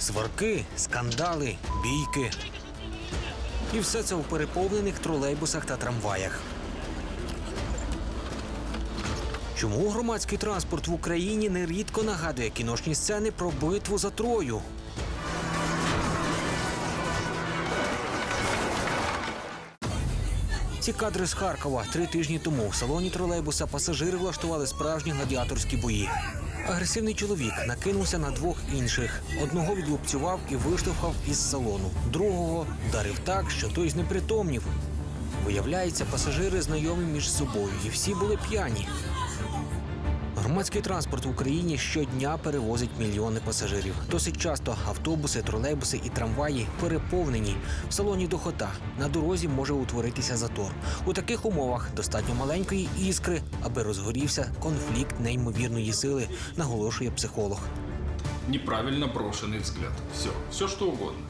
Сварки, скандали, бійки. І все це у переповнених тролейбусах та трамваях. Чому громадський транспорт в Україні нерідко нагадує кіношні сцени про битву за Трою? Ці кадри з Харкова. 3 тижні тому в салоні тролейбуса пасажири влаштували справжні гладіаторські бої. Агресивний чоловік накинувся на 2 інших. Одного відлупцював і виштовхав із салону. Другого вдарив так, що той знепритомнів. Виявляється, пасажири знайомі між собою і всі були п'яні. Громадський транспорт в Україні щодня перевозить мільйони пасажирів. Досить часто автобуси, тролейбуси і трамваї переповнені. В салоні духота. На дорозі може утворитися затор. У таких умовах достатньо маленької іскри, аби розгорівся конфлікт неймовірної сили, наголошує психолог. Неправильно брошенный взгляд. Все что угодно.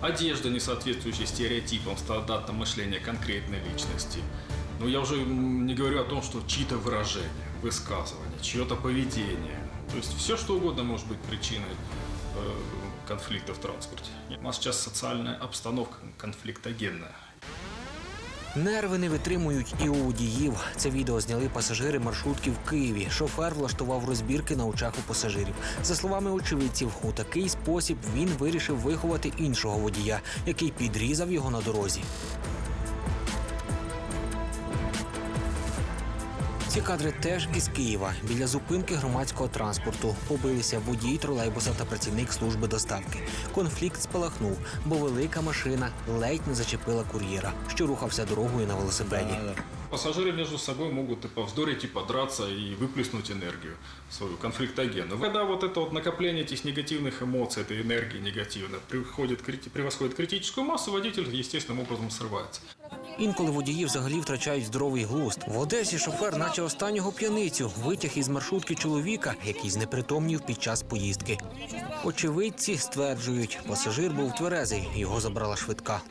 Одежда, не соответствующая стереотипам, стандартам мышления конкретной личности. Но я уже не говорю о том, что чьи-то выражения, высказывания, чье-то поведение. То есть все, что угодно может быть причиной конфликта в транспорте. У нас сейчас социальная обстановка конфликтогенная. Нерви не витримують і у водіїв. Це відео зняли пасажири маршрутки в Києві. Шофер влаштував розбірки на очах у пасажирів. За словами очевидців, у такий спосіб він вирішив виховати іншого водія, який підрізав його на дорозі. Ці кадри теж із Києва. Біля зупинки громадського транспорту побилися водій тролейбуса та працівник служби доставки. Конфлікт спалахнув, бо велика машина ледь не зачепила кур'єра, що рухався дорогою на велосипеді. Пассажиры между собой могут и повздорить, и подраться, и выплеснуть энергию свою, конфликтогенную. Когда вот это вот накопление этих негативных эмоций, этой энергии негативной, превосходит критическую массу, водитель естественным образом срывается. Інколи водії взагалі втрачають здоровий глузд. В Одесі шофер, наче останнього п'яницю, витяг із маршрутки чоловіка, який знепритомнів під час поїздки. Очевидці стверджують, пасажир був тверезий, його забрала швидка.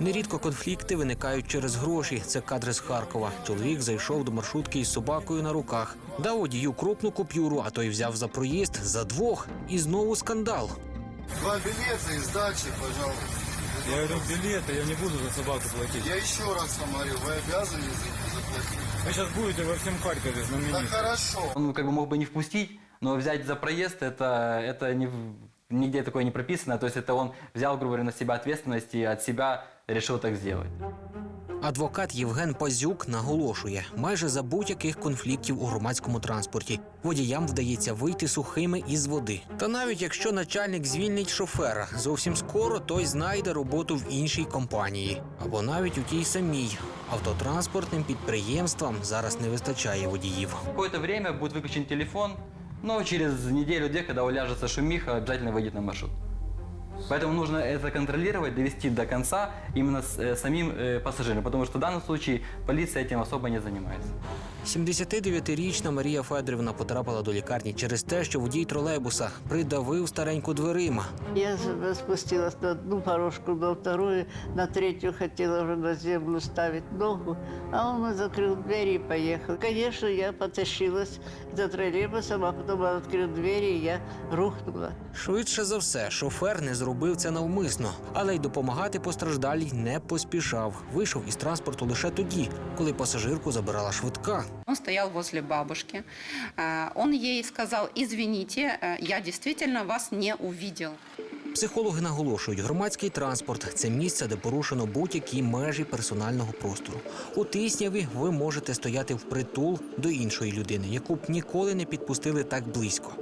Нерідко конфлікти виникають через гроші. Це кадри з Харкова. Чоловік зайшов до маршрутки із собакою на руках. Дав водію крупну купюру, а той взяв за проїзд за 2. І знову скандал. 2 билета и сдачи, пожалуйста. Я говорю, билеты, я не буду за собаку платить. Я еще раз вам говорю, вы обязаны заплатить. Вы сейчас будете во всем Харькове Да знаменитым. хорошо. Он как бы мог бы не впустить, но взять за проезд это нигде такое не прописано. То есть это он взял, грубо говоря, на себя ответственность и от себя решил так сделать. Адвокат Євген Пазюк наголошує, майже за будь-яких конфліктів у громадському транспорті водіям вдається вийти сухими із води. Та навіть якщо начальник звільнить шофера, зовсім скоро той знайде роботу в іншій компанії. Або навіть у тій самій. Автотранспортним підприємствам зараз не вистачає водіїв. Какое-то время будет выключен телефон, но через неделю-две, когда уляжется шумиха, обязательно выйдет на маршрут. Поэтому нужно это контролировать, довести до конца именно с самим пассажиром, потому что в данном случае полиция этим особо не занимается. 79-річна Марія Федорівна потрапила до лікарні через те, що водій тролейбуса придавив стареньку дверима. Я спустилась на одну порожку, на вторую, на третью хотела уже на землю ставить ногу, а он закрыл двери и поехал. Конечно, я потащилась за троллейбусом, а потом он открыл двери, и я рухнула. Швидше за все, шофер не зробив це навмисно, але й допомагати постраждалій не поспішав. Вийшов із транспорту лише тоді, коли пасажирку забирала швидка. Он стоял возле бабушки. Он ей сказал: извините, я действительно вас не увидел. Психологи наголошують, громадський транспорт – це місце, де порушено будь-які межі персонального простору. У Тисняві ви можете стояти впритул до іншої людини, яку б ніколи не підпустили так близько.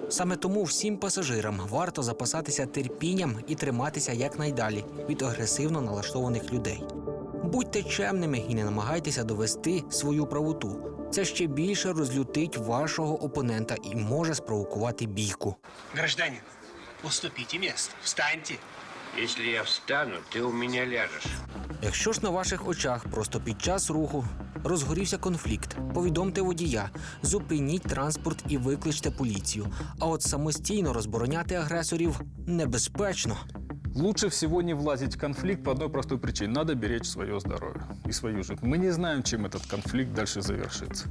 Саме тому всім пасажирам варто запасатися терпінням і триматися якнайдалі від агресивно налаштованих людей. Будьте чемними і не намагайтеся довести свою правоту. Це ще більше розлютить вашого опонента і може спровокувати бійку. Гражданин, уступите место, встаньте. Если я встану, ты у меня ляжешь. Якщо ж на ваших очах просто під час руху розгорівся конфлікт, повідомте водія, зупиніть транспорт і викличте поліцію. А от самостійно розбороняти агресорів небезпечно. Лучше всего не влазить в конфликт по одной простой причине. Надо беречь свое здоровье и свою жизнь. Мы не знаем, чем этот конфликт дальше завершится.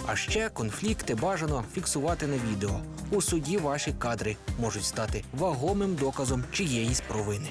А ще конфлікти бажано фіксувати на відео. У суді ваші кадри можуть стати вагомим доказом чиєїсь провини.